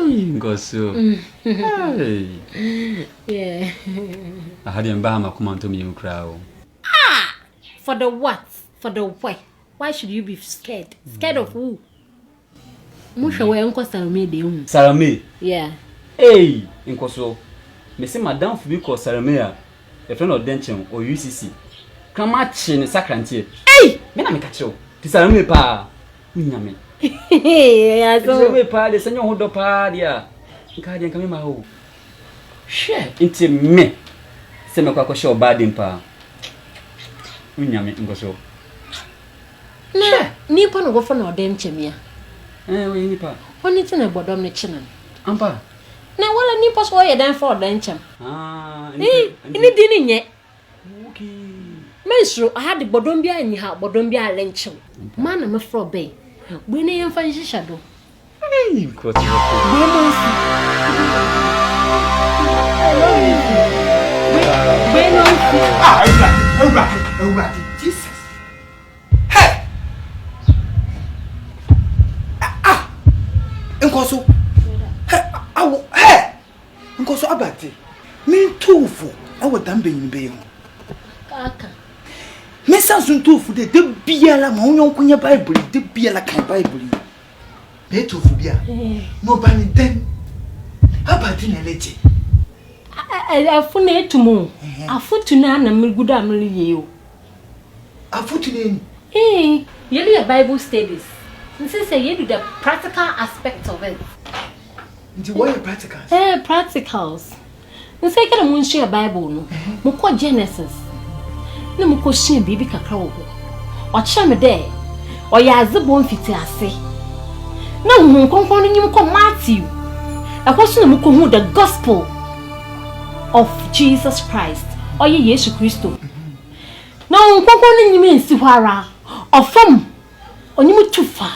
Ngoso. Hey. Yeah. I had him Bahama come on to me, crowd. For the what? For the why? Why should you be scared? Scared of who? Musha we uncle Salome de Salome. Yeah. Hey, Ngoso. Me say madam for because Salome a friend of Denchen or UCC. Come match in Sacrantier. Hey! Me na me catch you. Ti Salome pa. Unyame. Yeah, so Salome pa de senyo hodo pa dia. Nka dia nka me ma ho. Share inti me. Se me kwa show bad pa. Unyame Ngoso. na nipa no go for na odem chemia. We nipa. Oni ti na bodom ne chinan. Ampa. Na wala nipa so ye dan for odem chem. Ini dini nye. Okay. Menstru I had the bodom bia ni ha bodom bia lenchim. Man na me fro be. Gbe ne yem fa shisha do. Hey, Ngoso. Jesus. Hey! Nkoso. Hey! Nkoso abati. Me tofu. Awo dambe nyimbe ho. Kaka. Me sansun tofu de biala ma onyon kunya Bible de biala kan Bible. Me tofu bia. No bani den. Abati na leje. Afuna etumu. Afutuna na miguda amli ye o. Afutuna ni. Yeli a Bible studies. Nse say you do the practical aspect of it. Nti what are practicals? Practicals. Nse kana mun share Bible no. Mo ko Genesis. Na mo ko share bibi kakra wo. O kire me de. O ya azebo mfiti ase. Na hu konkon ni nyim ko Matthew. Akoso na mo ko hu the gospel of Jesus Christ. Oye Yesu Kristo. Na nkonko ni nyime nsi hwara. Ofam onyime tu fa.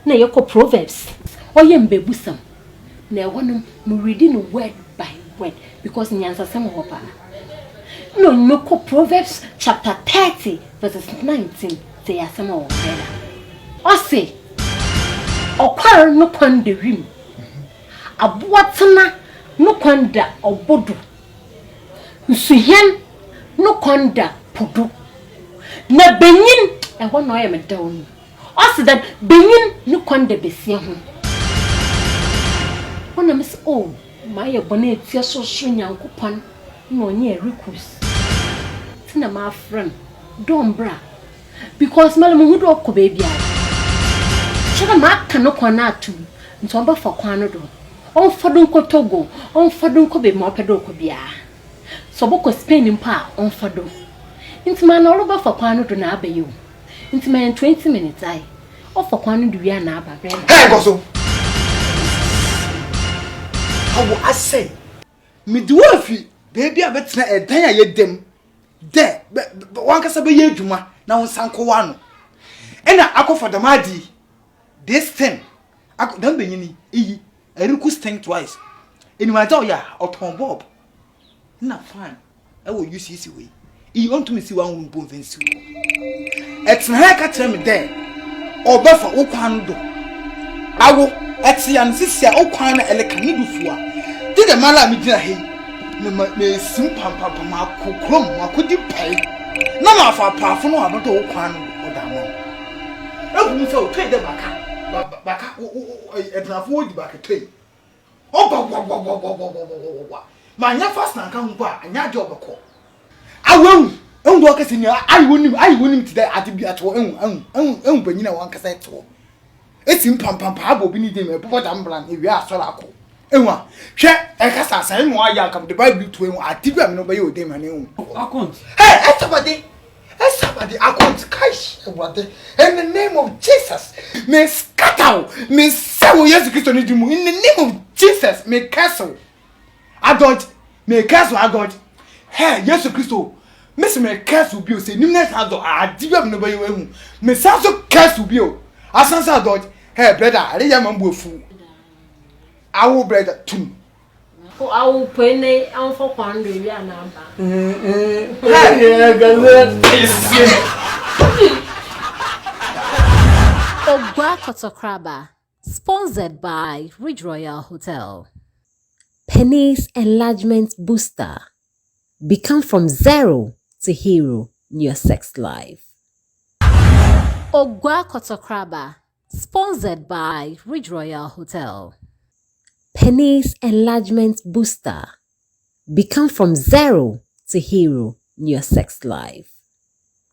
Na yeko Proverbs. Oye mbebusam. Na ewono mu reading word by word because nyansa sem ho pa. No nyime ko Proverbs chapter 30 verses 19 say asem ho bela. O say okwar no kwande wim. Aboatena no kwanda obodo. Nsuhen no kwanda podo. Na benyin eho no ye medaw ni. Ose that benyin no kwanda besia ho. Wona mis my bone etia so nyankopon na onye request. Tina my friend don bra because mele mu do ko baby a. Chira ma ka no kwana atu. Nto ba fa kwano do. On fadun ko Togo, on fadun ko be mo pedo ko bia. So boko Spain mpa on fadun. Intima na oroba fa kwano do na abayo. Intima en 20 minutes ai. O fa kwano do wi na aba brema. Hey Ngoso. How I say? Me do afi baby abetena edan ya yedem. De wan kasa be yeduma na won sanko wano. Ena akofa damadi. This thing. Dan benyini iyi Eriku think twice. In my tell ya oton Bob. Na fine. I will use easy way. You want to me see one bone fence. It's na ka tell me there. Obafa okwan do. Awo eti an sisia okwan na eleka ni dufua. Did the mala me dina he. Me sim pam ma kokrom akodi pai. Na ma fa pafo no abato okwan no odamo. Ebu so o trade baka. Baka etrafo di baka trade. Ma nya fast na nka hu a anya job ko. Awu do akasi ni ai wonim today ati bi ato ehun banyina wan kasa eto. Eti pam abo bi ni dem e popo dambran e wi asora ko. Ehun a hwe e kasa san mu aya kam the Bible to ehun ati bi am no be yo dem na ehun. Account. Hey, somebody account cash what in the name of Jesus. Me scatter, me say Jesus Christ ni dimu in the name of Jesus me cancel. Adult, me cancel adult. Hey, Jesus Christ. Me say me cancel bi o say nimness adult adi bi am no be yo ehun. Me say so cancel bi o. Asansa adult. Hey, brother, I dey am bu ofu. Awu brother tum. Ko awu pene an fo kwando wi anamba. Hey, gaza. Ogwa kotokraba Sponsored by Ridge Royal Hotel. Penny's Enlargement Booster. Become from zero to hero in your sex life. Ogwa Kotokraba. Sponsored by Ridge Royal Hotel. Penny's Enlargement Booster. Become from zero to hero in your sex life.